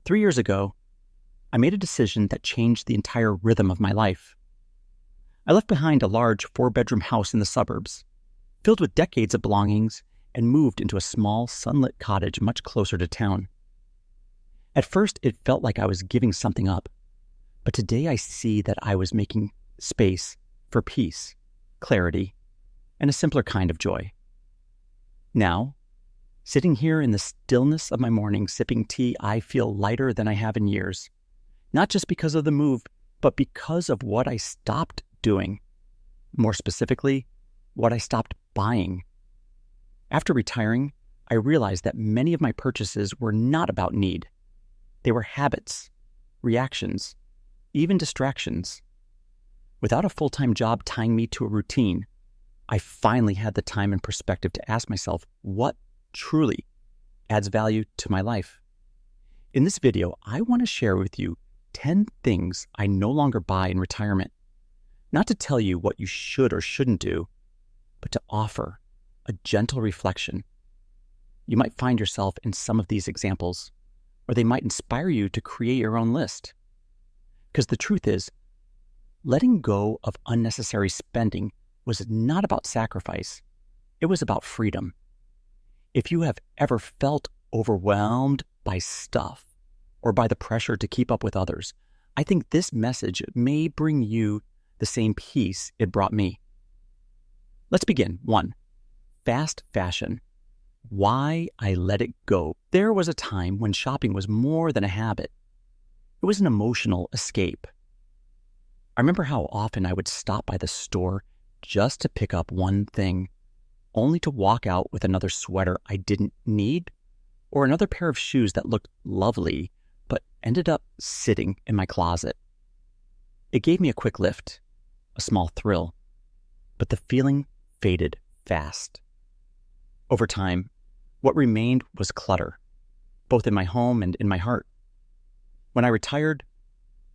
3 years ago, I made a decision that changed the entire rhythm of my life. I left behind a large 4-bedroom house in the suburbs, filled with decades of belongings, and moved into a small, sunlit cottage much closer to town. At first, it felt like I was giving something up, but today I see that I was making space for peace, clarity, and a simpler kind of joy. Now, sitting here in the stillness of my morning sipping tea, I feel lighter than I have in years, not just because of the move, but because of what I stopped doing. More specifically, what I stopped buying. After retiring, I realized that many of my purchases were not about need. They were habits, reactions, even distractions. Without a full-time job tying me to a routine, I finally had the time and perspective to ask myself what truly adds value to my life. In this video, I want to share with you 10 things I no longer buy in retirement. Not to tell you what you should or shouldn't do, but to offer a gentle reflection. You might find yourself in some of these examples, or they might inspire you to create your own list. Because the truth is, letting go of unnecessary spending was not about sacrifice. It was about freedom. If you have ever felt overwhelmed by stuff or by the pressure to keep up with others, I think this message may bring you the same peace it brought me. Let's begin. 1. Fast fashion. Why I let it go. There was a time when shopping was more than a habit. It was an emotional escape. I remember how often I would stop by the store just to pick up one thing, only to walk out with another sweater I didn't need, or another pair of shoes that looked lovely, but ended up sitting in my closet. It gave me a quick lift, a small thrill, but the feeling faded fast. Over time, what remained was clutter, both in my home and in my heart. When I retired,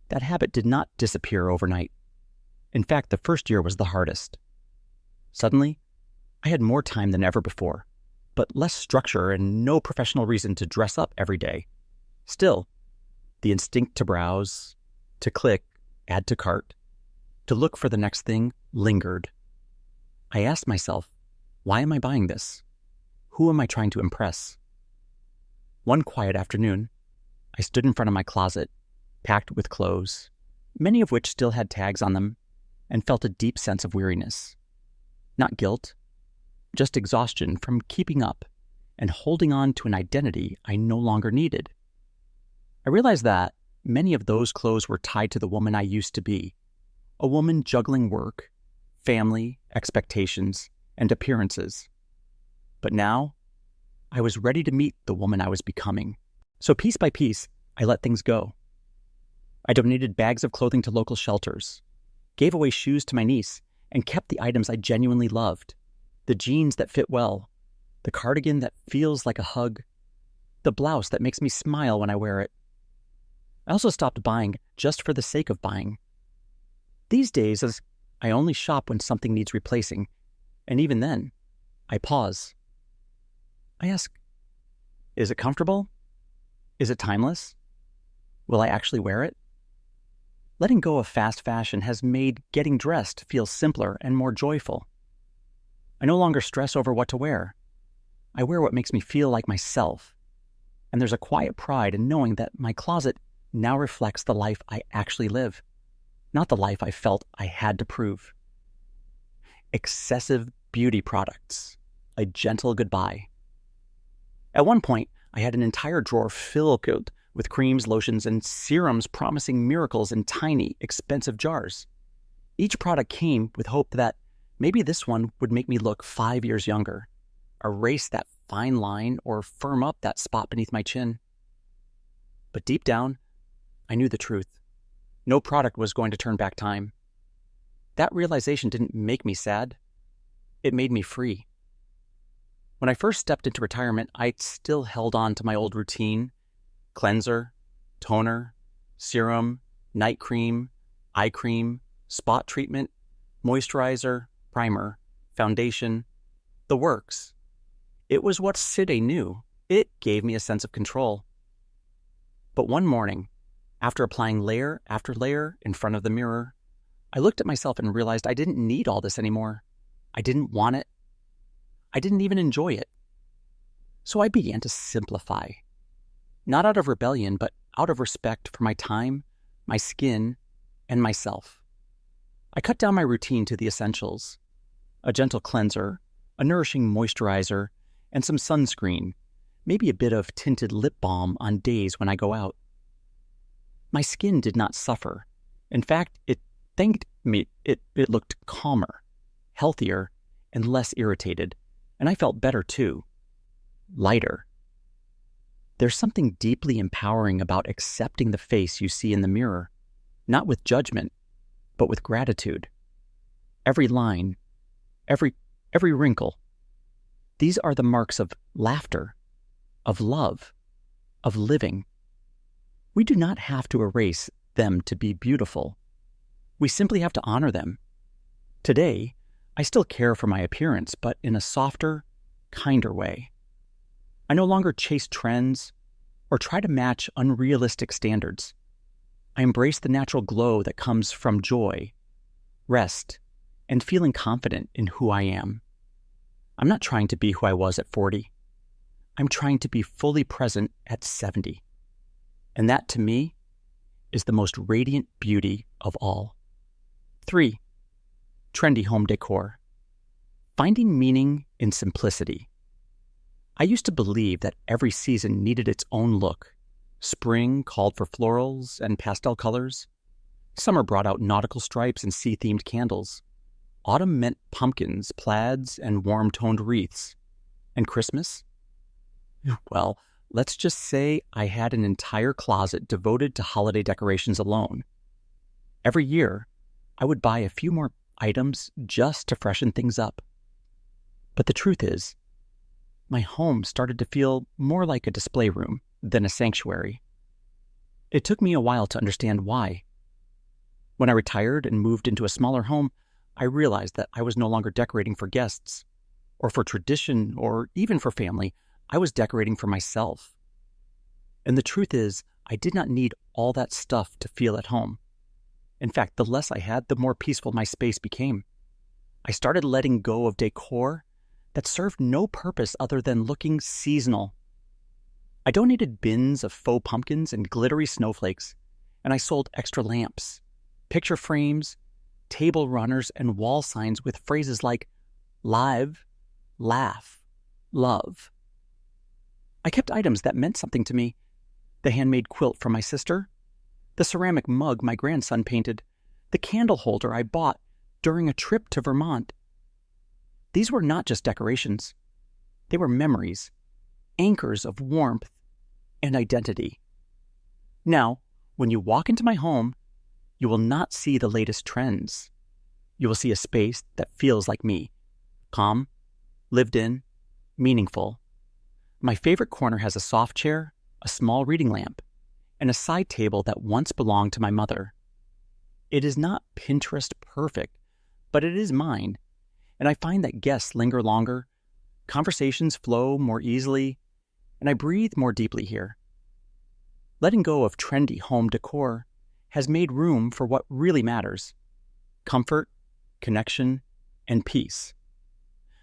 that habit did not disappear overnight. In fact, the first year was the hardest. Suddenly, I had more time than ever before, but less structure and no professional reason to dress up every day. Still, the instinct to browse, to click, add to cart, to look for the next thing lingered. I asked myself, why am I buying this? Who am I trying to impress? One quiet afternoon, I stood in front of my closet, packed with clothes, many of which still had tags on them, and felt a deep sense of weariness. Not guilt, just exhaustion from keeping up and holding on to an identity I no longer needed. I realized that many of those clothes were tied to the woman I used to be, a woman juggling work, family, expectations, and appearances. But now, I was ready to meet the woman I was becoming. So piece by piece, I let things go. I donated bags of clothing to local shelters, gave away shoes to my niece, and kept the items I genuinely loved. The jeans that fit well, the cardigan that feels like a hug, the blouse that makes me smile when I wear it. I also stopped buying just for the sake of buying. These days, as I only shop when something needs replacing, and even then, I pause. I ask, is it comfortable? Is it timeless? Will I actually wear it? Letting go of fast fashion has made getting dressed feel simpler and more joyful. I no longer stress over what to wear. I wear what makes me feel like myself. And there's a quiet pride in knowing that my closet now reflects the life I actually live, not the life I felt I had to prove. Excessive beauty products. A gentle goodbye. At one point, I had an entire drawer filled with creams, lotions, and serums promising miracles in tiny, expensive jars. Each product came with hope that maybe this one would make me look 5 years younger, erase that fine line, or firm up that spot beneath my chin. But deep down, I knew the truth. No product was going to turn back time. That realization didn't make me sad. It made me free. When I first stepped into retirement, I still held on to my old routine: cleanser, toner, serum, night cream, eye cream, spot treatment, moisturizer, primer, foundation, the works. It was what Side knew. It gave me a sense of control. But one morning, after applying layer after layer in front of the mirror, I looked at myself and realized I didn't need all this anymore. I didn't want it. I didn't even enjoy it. So I began to simplify. Not out of rebellion, but out of respect for my time, my skin, and myself. I cut down my routine to the essentials: a gentle cleanser, a nourishing moisturizer, and some sunscreen, maybe a bit of tinted lip balm on days when I go out. My skin did not suffer. In fact, it thanked me. It looked calmer, healthier, and less irritated, and I felt better too, lighter. There's something deeply empowering about accepting the face you see in the mirror, not with judgment, but with gratitude. Every line, every wrinkle, these are the marks of laughter, of love, of living. We do not have to erase them to be beautiful. We simply have to honor them. Today, I still care for my appearance, but in a softer, kinder way. I no longer chase trends or try to match unrealistic standards. I embrace the natural glow that comes from joy, rest, and feeling confident in who I am. I'm not trying to be who I was at 40. I'm trying to be fully present at 70. And that, to me, is the most radiant beauty of all. 3. Trendy home decor. Finding meaning in simplicity. I used to believe that every season needed its own look. Spring called for florals and pastel colors. Summer brought out nautical stripes and sea-themed candles. Autumn meant pumpkins, plaids, and warm-toned wreaths. And Christmas? Well, let's just say I had an entire closet devoted to holiday decorations alone. Every year, I would buy a few more items just to freshen things up. But the truth is, my home started to feel more like a display room than a sanctuary. It took me a while to understand why. When I retired and moved into a smaller home, I realized that I was no longer decorating for guests, or for tradition, or even for family. I was decorating for myself. And the truth is, I did not need all that stuff to feel at home. In fact, the less I had, the more peaceful my space became. I started letting go of decor that served no purpose other than looking seasonal. I donated bins of faux pumpkins and glittery snowflakes, and I sold extra lamps, picture frames, table runners, and wall signs with phrases like live, laugh, love. I kept items that meant something to me: the handmade quilt from my sister, the ceramic mug my grandson painted, the candle holder I bought during a trip to Vermont. These were not just decorations. They were memories, anchors of warmth and identity. Now, when you walk into my home, you will not see the latest trends. You will see a space that feels like me: calm, lived in, meaningful. My favorite corner has a soft chair, a small reading lamp, and a side table that once belonged to my mother. It is not Pinterest perfect, but it is mine, and I find that guests linger longer, conversations flow more easily, and I breathe more deeply here. Letting go of trendy home decor has made room for what really matters: comfort, connection, and peace.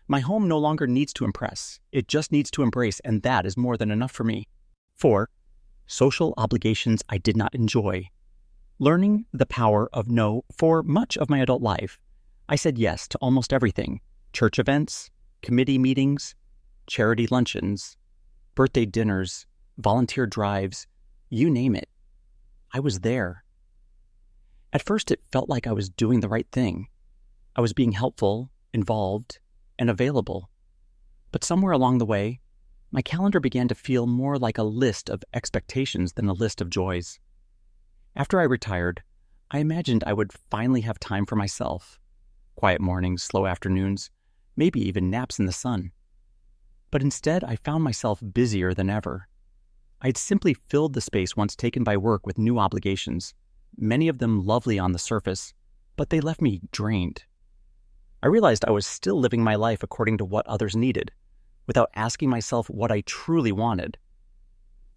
My home no longer needs to impress. It just needs to embrace, and that is more than enough for me. 4. Social obligations I did not enjoy. Learning the power of no. For much of my adult life, I said yes to almost everything: church events, committee meetings, charity luncheons, birthday dinners, volunteer drives, you name it. I was there. At first, it felt like I was doing the right thing. I was being helpful, involved, and available. But somewhere along the way, my calendar began to feel more like a list of expectations than a list of joys. After I retired, I imagined I would finally have time for myself: quiet mornings, slow afternoons, maybe even naps in the sun. But instead, I found myself busier than ever. I'd simply filled the space once taken by work with new obligations, many of them lovely on the surface, but they left me drained. I realized I was still living my life according to what others needed, without asking myself what I truly wanted.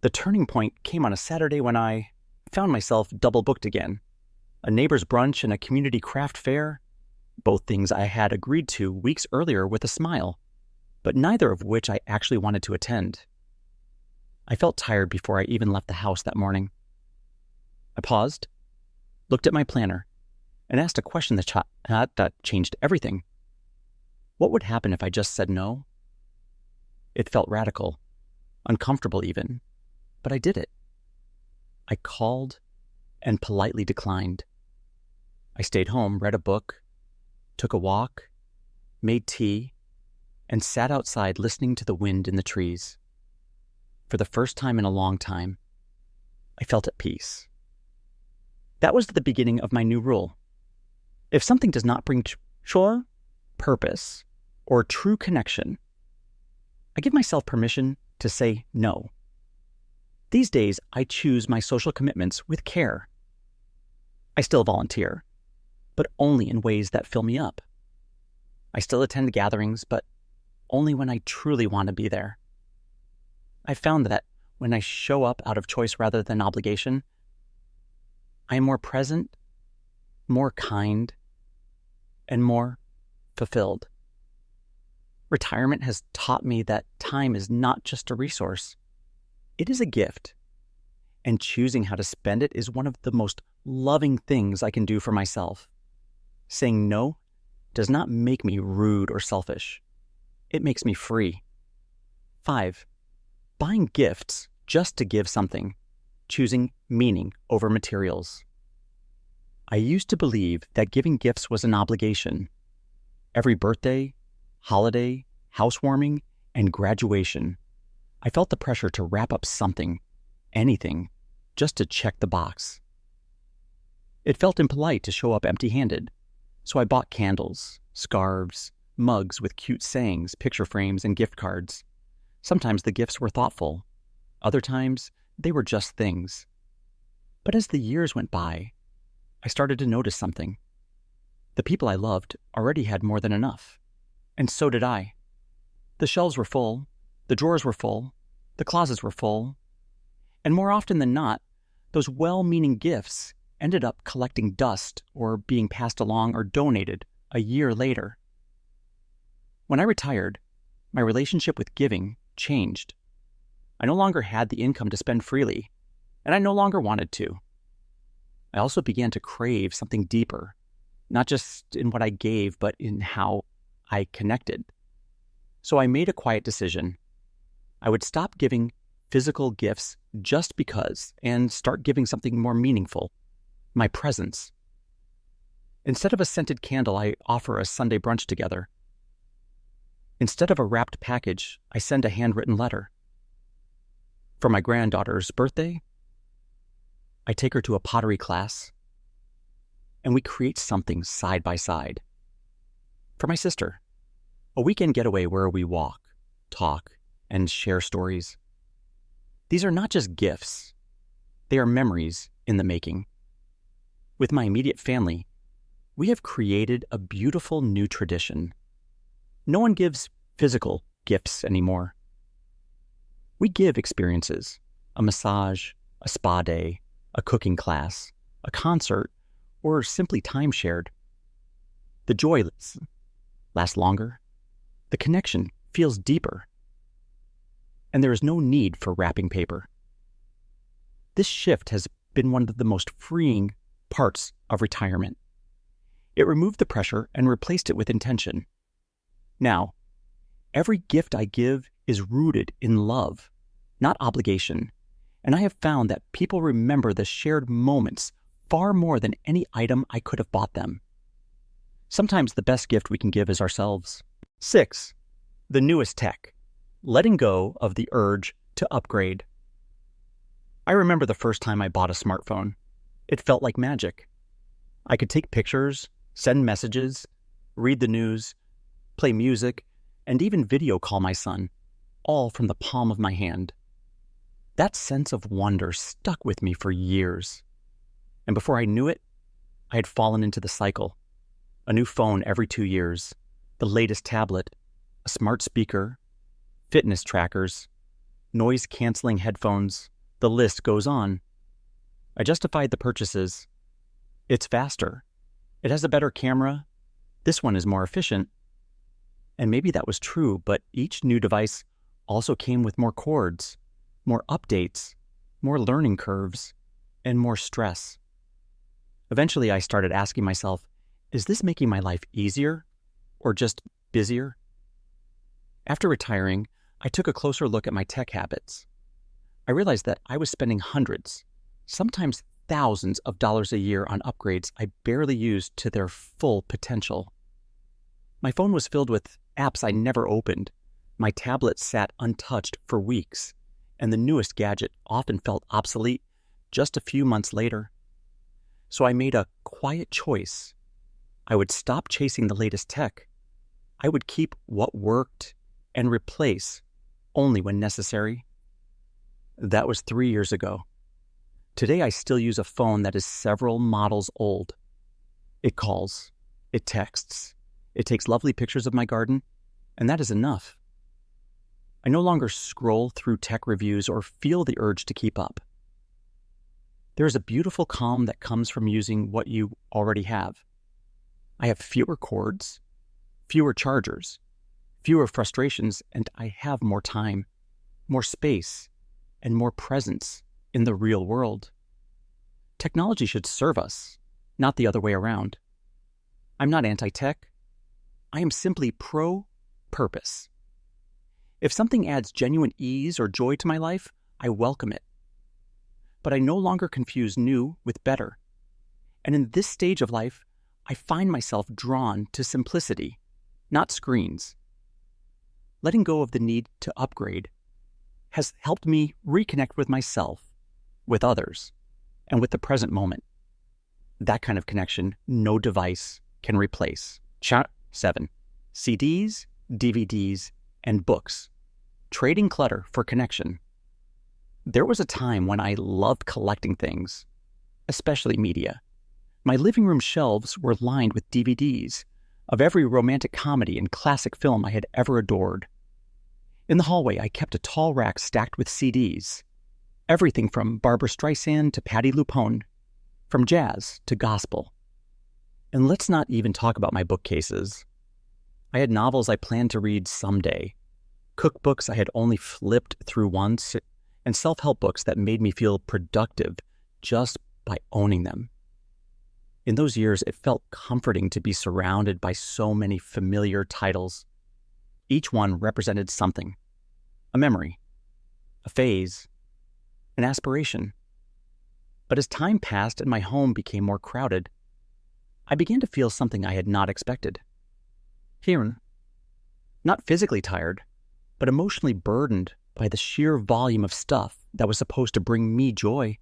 The turning point came on a Saturday when I found myself double booked again. A neighbor's brunch and a community craft fair, both things I had agreed to weeks earlier with a smile, but neither of which I actually wanted to attend. I felt tired before I even left the house that morning. I paused, looked at my planner, and asked a question that changed everything. What would happen if I just said no? It felt radical, uncomfortable even, but I did it. I called and politely declined. I stayed home, read a book, took a walk, made tea, and sat outside listening to the wind in the trees. For the first time in a long time, I felt at peace. That was the beginning of my new rule. If something does not bring joy, purpose, or true connection, I give myself permission to say no. These days, I choose my social commitments with care. I still volunteer, but only in ways that fill me up. I still attend gatherings, but only when I truly want to be there. I found that when I show up out of choice rather than obligation, I am more present, more kind, and more fulfilled. Retirement has taught me that time is not just a resource. It is a gift, and choosing how to spend it is one of the most loving things I can do for myself. Saying no does not make me rude or selfish. It makes me free. 5. Buying gifts just to give something, choosing meaning over materials. I used to believe that giving gifts was an obligation. Every birthday, holiday, housewarming, and graduation, I felt the pressure to wrap up something, anything, just to check the box. It felt impolite to show up empty-handed, so I bought candles, scarves, mugs with cute sayings, picture frames, and gift cards. Sometimes the gifts were thoughtful. Other times, they were just things. But as the years went by, I started to notice something. The people I loved already had more than enough, and so did I. The shelves were full, the drawers were full, the closets were full, and more often than not, those well-meaning gifts ended up collecting dust or being passed along or donated a year later. When I retired, my relationship with giving changed. I no longer had the income to spend freely, and I no longer wanted to. I also began to crave something deeper, not just in what I gave, but in how I connected. So I made a quiet decision. I would stop giving physical gifts just because and start giving something more meaningful, my presence. Instead of a scented candle, I offer a Sunday brunch together. Instead of a wrapped package, I send a handwritten letter. For my granddaughter's birthday, I take her to a pottery class, and we create something side by side. For my sister, a weekend getaway where we walk, talk, and share stories. These are not just gifts. They are memories in the making. With my immediate family, we have created a beautiful new tradition. No one gives physical gifts anymore. We give experiences, a massage, a spa day, a cooking class, a concert, or simply time shared. The joy lasts longer. The connection feels deeper. And there is no need for wrapping paper. This shift has been one of the most freeing parts of retirement. It removed the pressure and replaced it with intention. Now, every gift I give is rooted in love, not obligation, and I have found that people remember the shared moments far more than any item I could have bought them. Sometimes the best gift we can give is ourselves. 6. The newest tech. Letting go of the urge to upgrade. I remember the first time I bought a smartphone. It felt like magic. I could take pictures, send messages, read the news, play music, and even video call my son, all from the palm of my hand. That sense of wonder stuck with me for years. And before I knew it, I had fallen into the cycle. A new phone every 2 years, the latest tablet, a smart speaker, fitness trackers, noise-canceling headphones, the list goes on. I justified the purchases. It's faster. It has a better camera. This one is more efficient. And maybe that was true, but each new device also came with more cords, more updates, more learning curves, and more stress. Eventually, I started asking myself, is this making my life easier or just busier? After retiring, I took a closer look at my tech habits. I realized that I was spending hundreds, sometimes thousands of dollars a year on upgrades I barely used to their full potential. My phone was filled with apps I never opened. My tablet sat untouched for weeks, and the newest gadget often felt obsolete just a few months later. So I made a quiet choice. I would stop chasing the latest tech. I would keep what worked and replace only when necessary. That was 3 years ago. Today I still use a phone that is several models old. It calls, it texts, it takes lovely pictures of my garden, and that is enough. I no longer scroll through tech reviews or feel the urge to keep up. There is a beautiful calm that comes from using what you already have. I have fewer cords, fewer chargers, fewer frustrations, and I have more time, more space, and more presence in the real world. Technology should serve us, not the other way around. I'm not anti-tech. I am simply pro-purpose. If something adds genuine ease or joy to my life, I welcome it. But I no longer confuse new with better. And in this stage of life, I find myself drawn to simplicity, not screens. Letting go of the need to upgrade has helped me reconnect with myself, with others, and with the present moment. That kind of connection no device can replace. Chapter 7. CDs, DVDs, and books. Trading clutter for connection. There was a time when I loved collecting things, especially media. My living room shelves were lined with DVDs of every romantic comedy and classic film I had ever adored. In the hallway, I kept a tall rack stacked with CDs. Everything from Barbra Streisand to Patti LuPone, from jazz to gospel. And let's not even talk about my bookcases. I had novels I planned to read someday, cookbooks I had only flipped through once, and self-help books that made me feel productive just by owning them. In those years, it felt comforting to be surrounded by so many familiar titles. Each one represented something, a memory, a phase, an aspiration. But as time passed and my home became more crowded, I began to feel something I had not expected. Here, not physically tired, but emotionally burdened by the sheer volume of stuff that was supposed to bring me joy.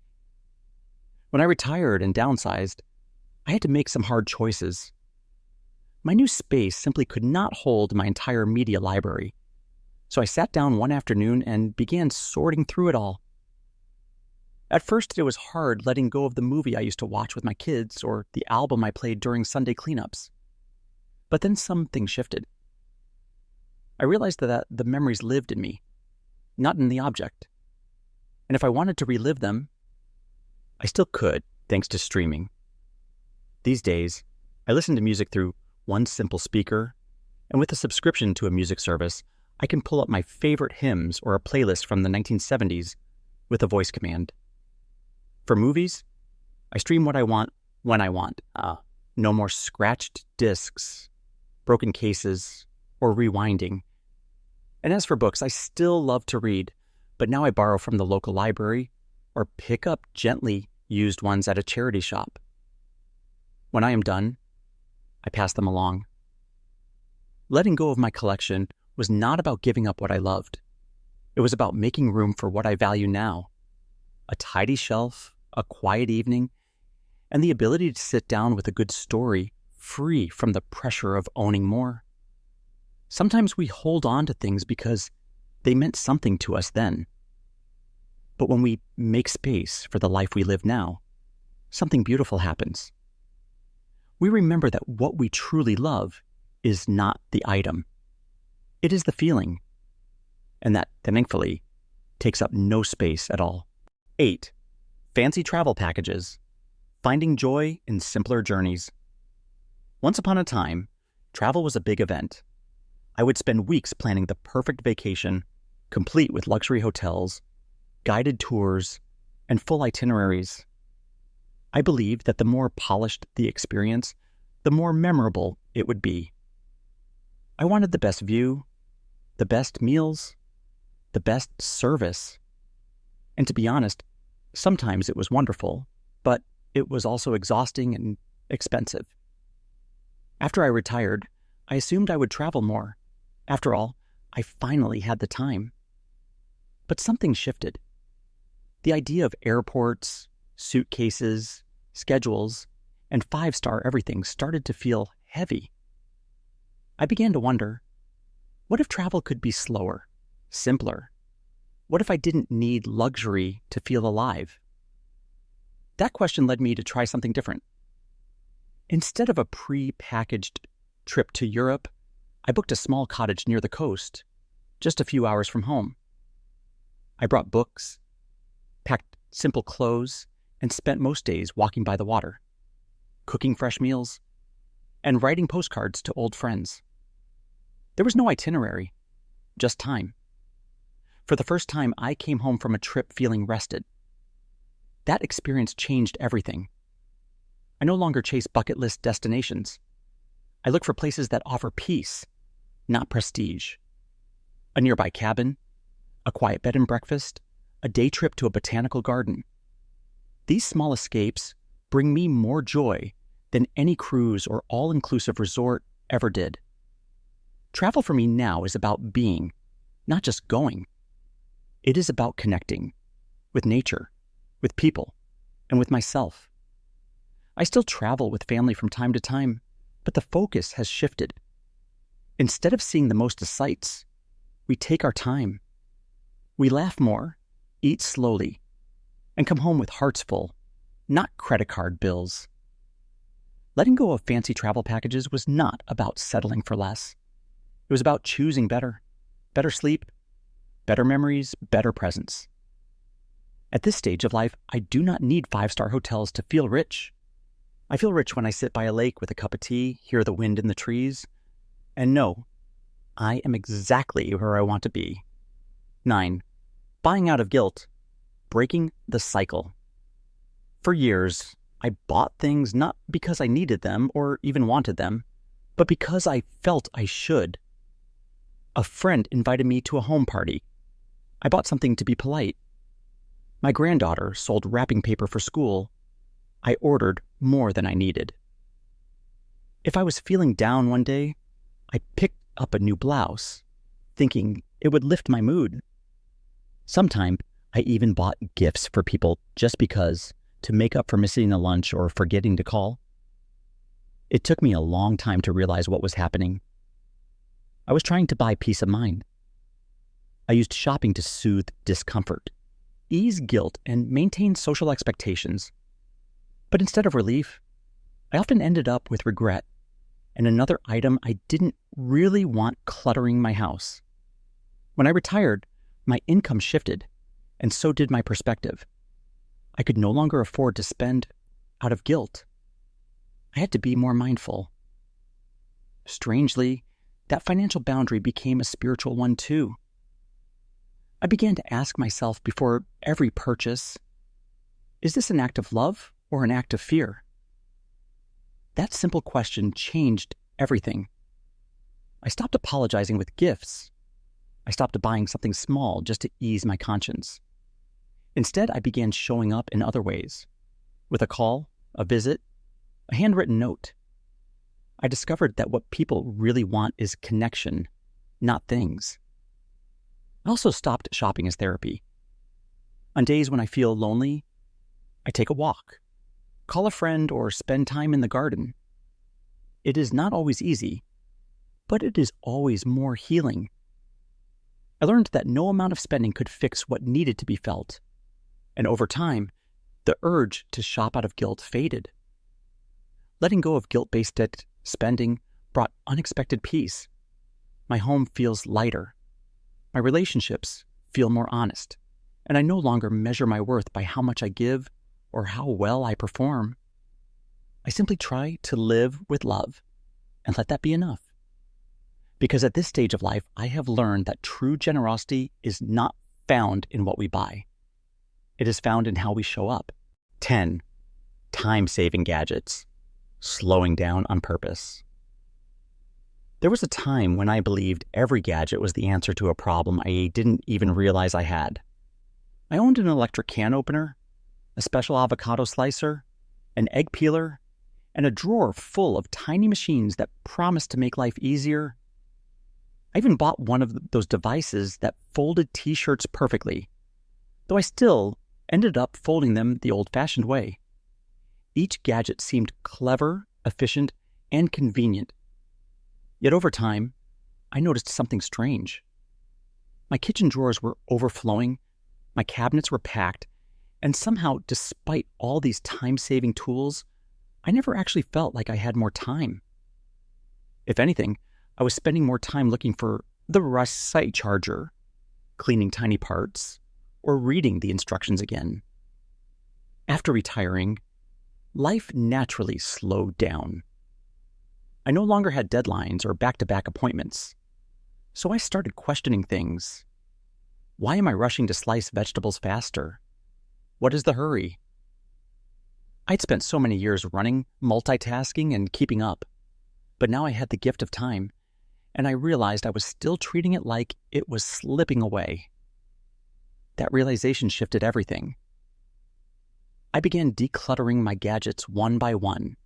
When I retired and downsized, I had to make some hard choices. My new space simply could not hold my entire media library, so I sat down one afternoon and began sorting through it all. At first, it was hard letting go of the movie I used to watch with my kids or the album I played during Sunday cleanups. But then something shifted. I realized that the memories lived in me, not in the object. And if I wanted to relive them, I still could, thanks to streaming. These days, I listen to music through one simple speaker, and with a subscription to a music service, I can pull up my favorite hymns or a playlist from the 1970s with a voice command. For movies, I stream what I want when I want. No more scratched discs, broken cases, or rewinding. And as for books, I still love to read, but now I borrow from the local library or pick up gently used ones at a charity shop. When I am done, I pass them along. Letting go of my collection was not about giving up what I loved. It was about making room for what I value now. A tidy shelf, a quiet evening, and the ability to sit down with a good story free from the pressure of owning more. Sometimes we hold on to things because they meant something to us then. But when we make space for the life we live now, something beautiful happens. We remember that what we truly love is not the item. It is the feeling. And that, thankfully, takes up no space at all. 8. Fancy travel packages. Finding joy in simpler journeys. Once upon a time, travel was a big event. I would spend weeks planning the perfect vacation, complete with luxury hotels, guided tours, and full itineraries. I believed that the more polished the experience, the more memorable it would be. I wanted the best view, the best meals, the best service. And to be honest, sometimes it was wonderful, but it was also exhausting and expensive. After I retired, I assumed I would travel more. After all, I finally had the time. But something shifted. The idea of airports, suitcases, schedules, and five-star everything started to feel heavy. I began to wonder, what if travel could be slower, simpler? What if I didn't need luxury to feel alive? That question led me to try something different. Instead of a pre-packaged trip to Europe, I booked a small cottage near the coast, just a few hours from home. I brought books, packed simple clothes, and spent most days walking by the water, cooking fresh meals, and writing postcards to old friends. There was no itinerary, just time. For the first time, I came home from a trip feeling rested. That experience changed everything. I no longer chase bucket list destinations. I look for places that offer peace, not prestige. A nearby cabin, a quiet bed and breakfast, a day trip to a botanical garden. These small escapes bring me more joy than any cruise or all-inclusive resort ever did. Travel for me now is about being, not just going. It is about connecting with nature, with people, and with myself. I still travel with family from time to time, but the focus has shifted. Instead of seeing the most of sights, we take our time. We laugh more, eat slowly, and come home with hearts full, not credit card bills. Letting go of fancy travel packages was not about settling for less. It was about choosing better sleep, better memories, better presence. At this stage of life, I do not need five-star hotels to feel rich. I feel rich when I sit by a lake with a cup of tea, hear the wind in the trees, and know I am exactly where I want to be. 9. Buying out of guilt. Breaking the cycle. For years, I bought things not because I needed them or even wanted them, but because I felt I should. A friend invited me to a home party. I bought something to be polite. My granddaughter sold wrapping paper for school. I ordered more than I needed. If I was feeling down one day, I picked up a new blouse, thinking it would lift my mood. Sometimes I even bought gifts for people just because, to make up for missing a lunch or forgetting to call. It took me a long time to realize what was happening. I was trying to buy peace of mind. I used shopping to soothe discomfort, ease guilt, and maintain social expectations. But instead of relief, I often ended up with regret and another item I didn't really want cluttering my house. When I retired, my income shifted, and so did my perspective. I could no longer afford to spend out of guilt. I had to be more mindful. Strangely, that financial boundary became a spiritual one too. I began to ask myself before every purchase, is this an act of love or an act of fear? That simple question changed everything. I stopped apologizing with gifts. I stopped buying something small just to ease my conscience. Instead, I began showing up in other ways, with a call, a visit, a handwritten note. I discovered that what people really want is connection, not things. I also stopped shopping as therapy. On days when I feel lonely, I take a walk, call a friend, or spend time in the garden. It is not always easy, but it is always more healing. I learned that no amount of spending could fix what needed to be felt, and over time, the urge to shop out of guilt faded. Letting go of guilt-based spending brought unexpected peace. My home feels lighter. My relationships feel more honest. and I no longer measure my worth by how much I give or how well I perform. I simply try to live with love and let that be enough. Because at this stage of life, I have learned that true generosity is not found in what we buy. It is found in how we show up. 10. Time-saving gadgets. Slowing down on purpose. There was a time when I believed every gadget was the answer to a problem I didn't even realize I had. I owned an electric can opener, a special avocado slicer, an egg peeler, and a drawer full of tiny machines that promised to make life easier. I even bought one of those devices that folded t-shirts perfectly, though I still ended up folding them the old-fashioned way. Each gadget seemed clever, efficient, and convenient. Yet over time, I noticed something strange. My kitchen drawers were overflowing, my cabinets were packed, and somehow, despite all these time-saving tools, I never actually felt like I had more time. If anything, I was spending more time looking for the right charger, cleaning tiny parts, or reading the instructions again. After retiring, life naturally slowed down. I no longer had deadlines or back-to-back appointments, so I started questioning things. Why am I rushing to slice vegetables faster? What is the hurry? I'd spent so many years running, multitasking, and keeping up, but now I had the gift of time, and I realized I was still treating it like it was slipping away. That realization shifted everything. I began decluttering my gadgets one by one.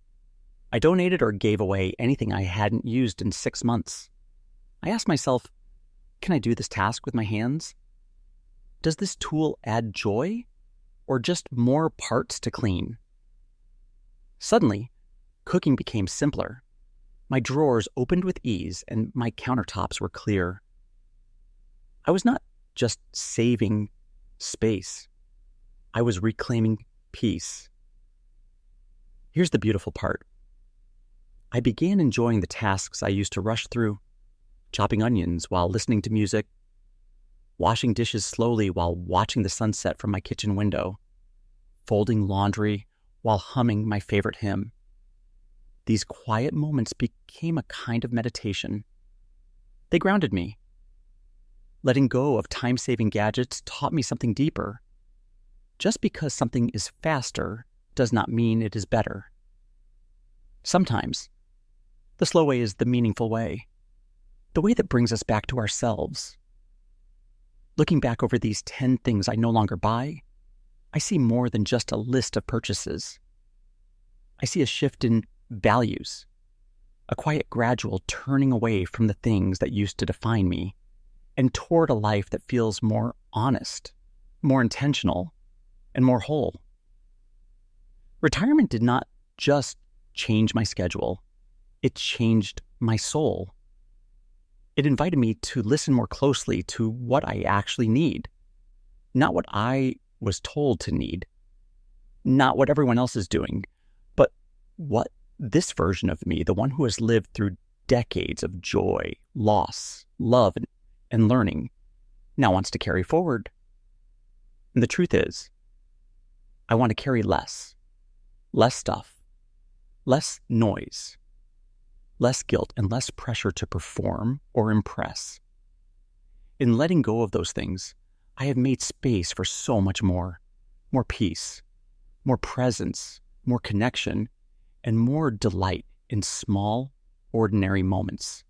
I donated or gave away anything I hadn't used in 6 months. I asked myself, can I do this task with my hands? Does this tool add joy or just more parts to clean? Suddenly, cooking became simpler. My drawers opened with ease and my countertops were clear. I was not just saving space. I was reclaiming peace. Here's the beautiful part. I began enjoying the tasks I used to rush through, chopping onions while listening to music, washing dishes slowly while watching the sunset from my kitchen window, folding laundry while humming my favorite hymn. These quiet moments became a kind of meditation. They grounded me. Letting go of time-saving gadgets taught me something deeper. Just because something is faster does not mean it is better. Sometimes, the slow way is the meaningful way, the way that brings us back to ourselves. Looking back over these 10 things I no longer buy, I see more than just a list of purchases. I see a shift in values, a quiet gradual turning away from the things that used to define me and toward a life that feels more honest, more intentional, and more whole. Retirement did not just change my schedule, it changed my soul. It invited me to listen more closely to what I actually need, not what I was told to need, not what everyone else is doing, but what this version of me, the one who has lived through decades of joy, loss, love, and learning, now wants to carry forward. And the truth is, I want to carry less stuff, less noise, less guilt, and less pressure to perform or impress. In letting go of those things, I have made space for so much more peace, more presence, more connection, and more delight in small, ordinary moments.